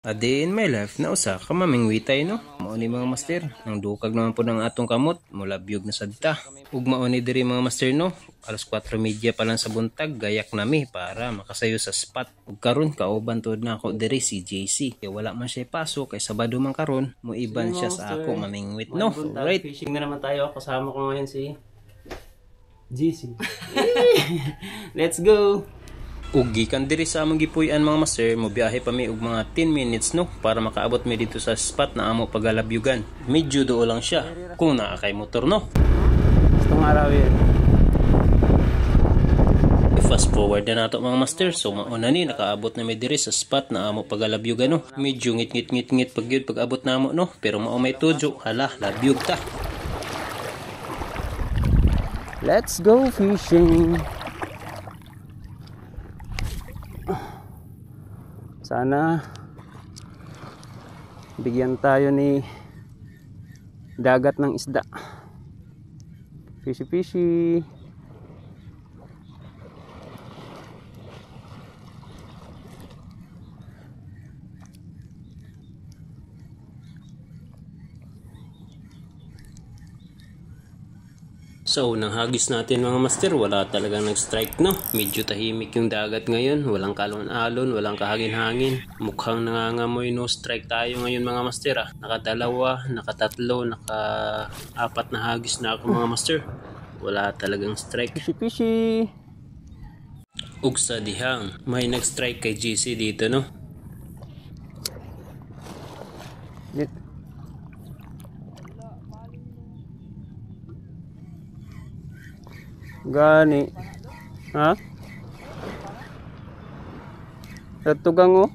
A day in my life na usa ka mamingwitay no. Mao ni mga master, ang dukag naman po ng atong kamot mula biyog na sadta. Ug mao ni diri mga master no, alas 4:30 pa lang sa buntag gayak nami para makasayo sa spot. Ug karon kaubantud na ako diri si JC. Kay wala man siya pasok kay Sabado man karon, mo iban siya sa ako mamingwit no. Right. Fishing na naman tayo. Kasama ko ngayon si JC. Let's go. Ug gikan diri sa among gipuy-an mga master, mobiyahe pa mi og mga 10 minutes no para makaabot mi dito sa spot na amo pagalabyugan. Medyo duo lang siya kung naa kay motor no. Itong araw yan. Fast forward na nato mga master, so mauna ni nakaabot na mi diri sa spot na amo pagalabyugan no. Medyo ngit pag yun pag abot namo no, pero mao may tudyo, hala labyug ta. Let's go fishing. Sana bigyan tayo ni dagat ng isda. Fishy fishy. So, nang hagis natin mga master, wala talagang nag-strike no. Medyo tahimik yung dagat ngayon, walang kalon-alon, walang kahangin-hangin. Mukhang nangangamoy no strike tayo ngayon mga master ah. Nakadalawa, nakatatlo, naka-apat na hagis na ako mga master. Wala talagang strike. Fishy fishy. Ug sa dihang, may nag-strike kay GC dito no. Gani. Ha? Tugang oh.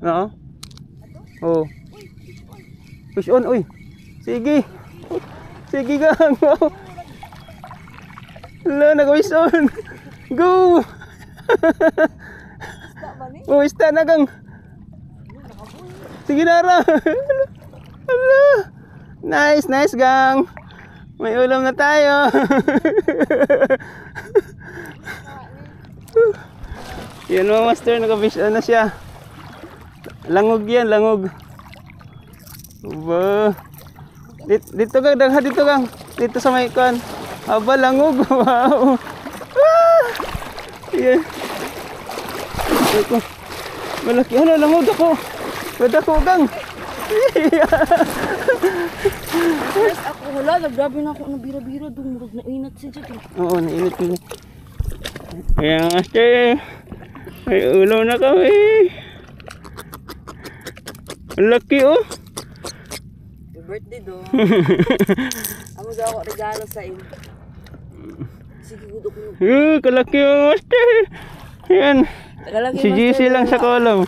Oo. Oh. Push on uy. Sige. Sige gang. Hala nag-push on. Go. Oh, ista na gang. Sige na ra. Hala. Nice gang. May ulam na tayo. Yan mga master, naka-fish on na siya. Langog yan, langog. Aba. Dito gang, dagha dito gang. Dito sa may kuan. Aba, langog. Wow. Ah! Yan. Malaki ano, langog ako. Pwede ako gang. First ako wala, naggrabe na ako ng bira-bira doon, murag nainat siya dyan. Oo, nainit ko. Kaya master, may ulo na kami. Laki oh. Happy birthday do. Amo daw ako regalo sa iyo. Sige, gudok mo. Kalaki oh master. Yan. Si JC lang sa kolong.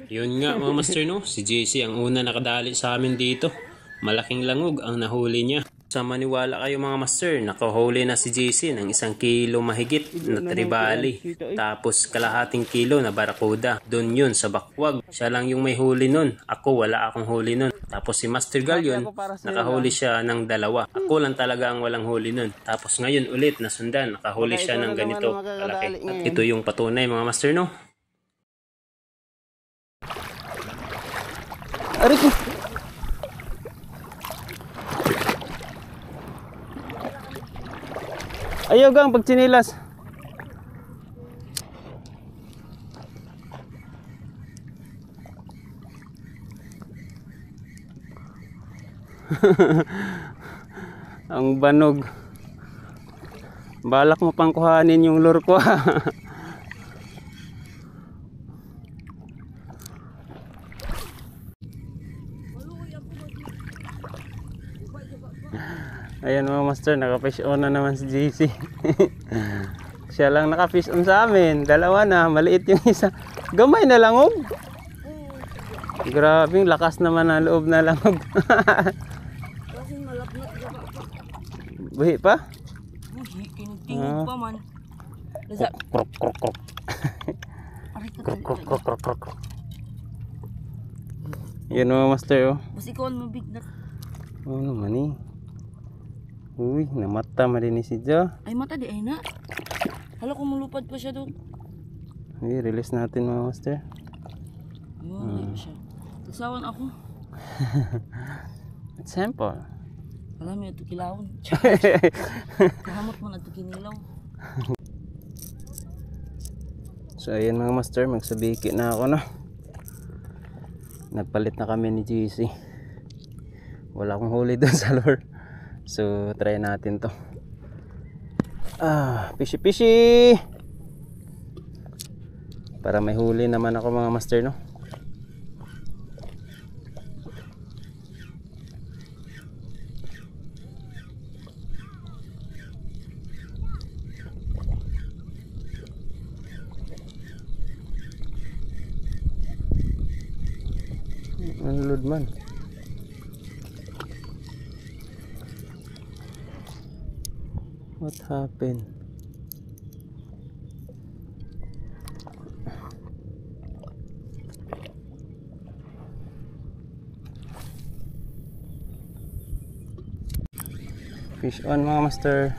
Yun nga mga master no, si JC ang una nakadali sa amin dito. Malaking langog ang nahuli niya. Sa maniwala kayo mga master, nakahuli na si JC ng 1 kilo mahigit na tribali. Tapos kalahating kilo na barakuda. Doon yun sa bakwag. Siya lang yung may huli nun. Ako wala akong huli nun. Tapos si Master Galyon, nakahuli siya ng 2. Ako lang talaga ang walang huli nun. Tapos ngayon ulit nasundan, nakahuli siya ng ganito kalaki. At ito yung patunay mga master no. Aray ko. Ayaw gang pagtsinilas. Ang banog. Balak mo pang kuhanin yung lure ko. Ayan mga master, naka-fish on na naman si JC. Siya lang naka-fish on sa amin. 2 na, maliit yung isa. Gamay na langog. Grabing lakas naman ang loob na langog. Kasi malapnat ka pa. Buhi pa? Buhi, kinigtingog pa man. Lasa. Krok. Aray ka Krok. Yan mga master oh. Mas ikaw ang mabignat. Oh naman eh. Uy, namata din si Jo. Ay mata di ay na. Hala kung mulupad pa siya doon. Uy, release natin mga master. siya. Tagsawan ako. It's simple. Alam mo ito kilawon. Kahamot mo na ito kinilaw. So ayan mga master, magsabiki na ako no. Nagpalit na kami ni GC. Wala akong huli doon sa lure. So try natin to. Pishi para may huli naman ako mga master no. Ang load man. What happened? Fish on mga master.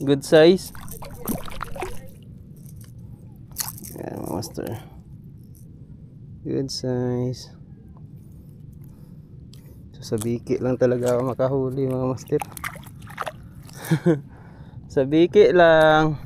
Good size. Yan mga master. Good size. So, sa biki lang talaga ako makahuli mga master. Sa biki lang.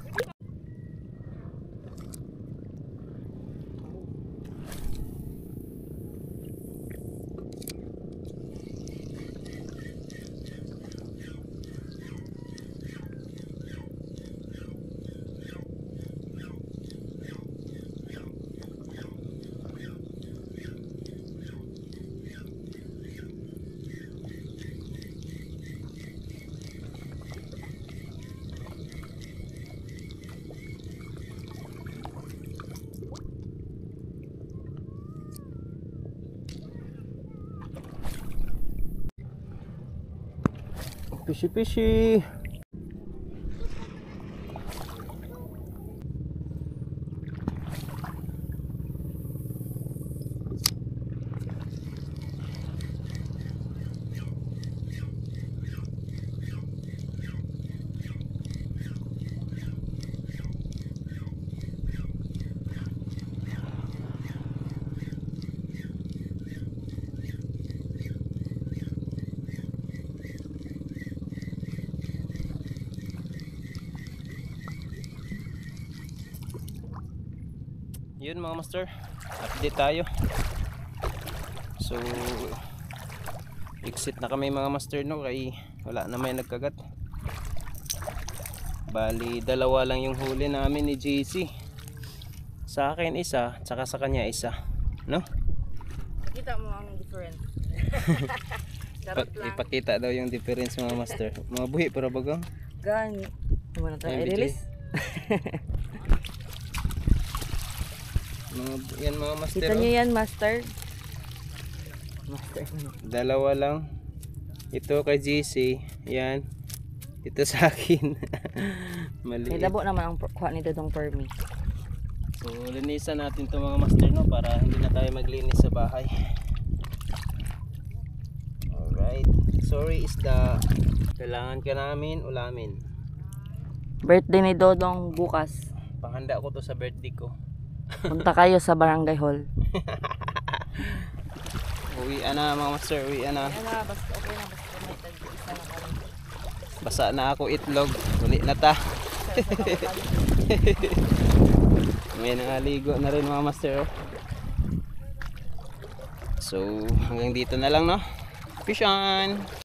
Pishi. Yun mga master, update tayo. So exit na kami mga master no, kay wala na may nagkagat. Bali dalawa lang yung huli namin ni JC. Sa akin isa, tsaka sa kanya isa, no? Kita mo ang difference. Charot lang. Ipakita daw yung difference mga master. Mga buhi pero bagang Gani. Ano na tayo i-release? Yan mga master. Kita nyo yan, master. Dalawa lang. Ito kay GC. Yan. Ito sa akin. May Maliit. labo naman ang kuha ni Dodong Permi. So linisan natin to mga master no, para hindi na tayo maglinis sa bahay. Alright. Sorry isda. Kailangan ka namin ulamin. Birthday ni Dodong bukas. Panghanda ko to sa birthday ko. Punta kayo sa barangay hall. Uwian na mga master, uwian na. Basta okay na, basta may tag-isa na kami. Basa na ako itlog. Uli na ta. May nangaligo na rin mga master. So hanggang dito na lang no. Fish on!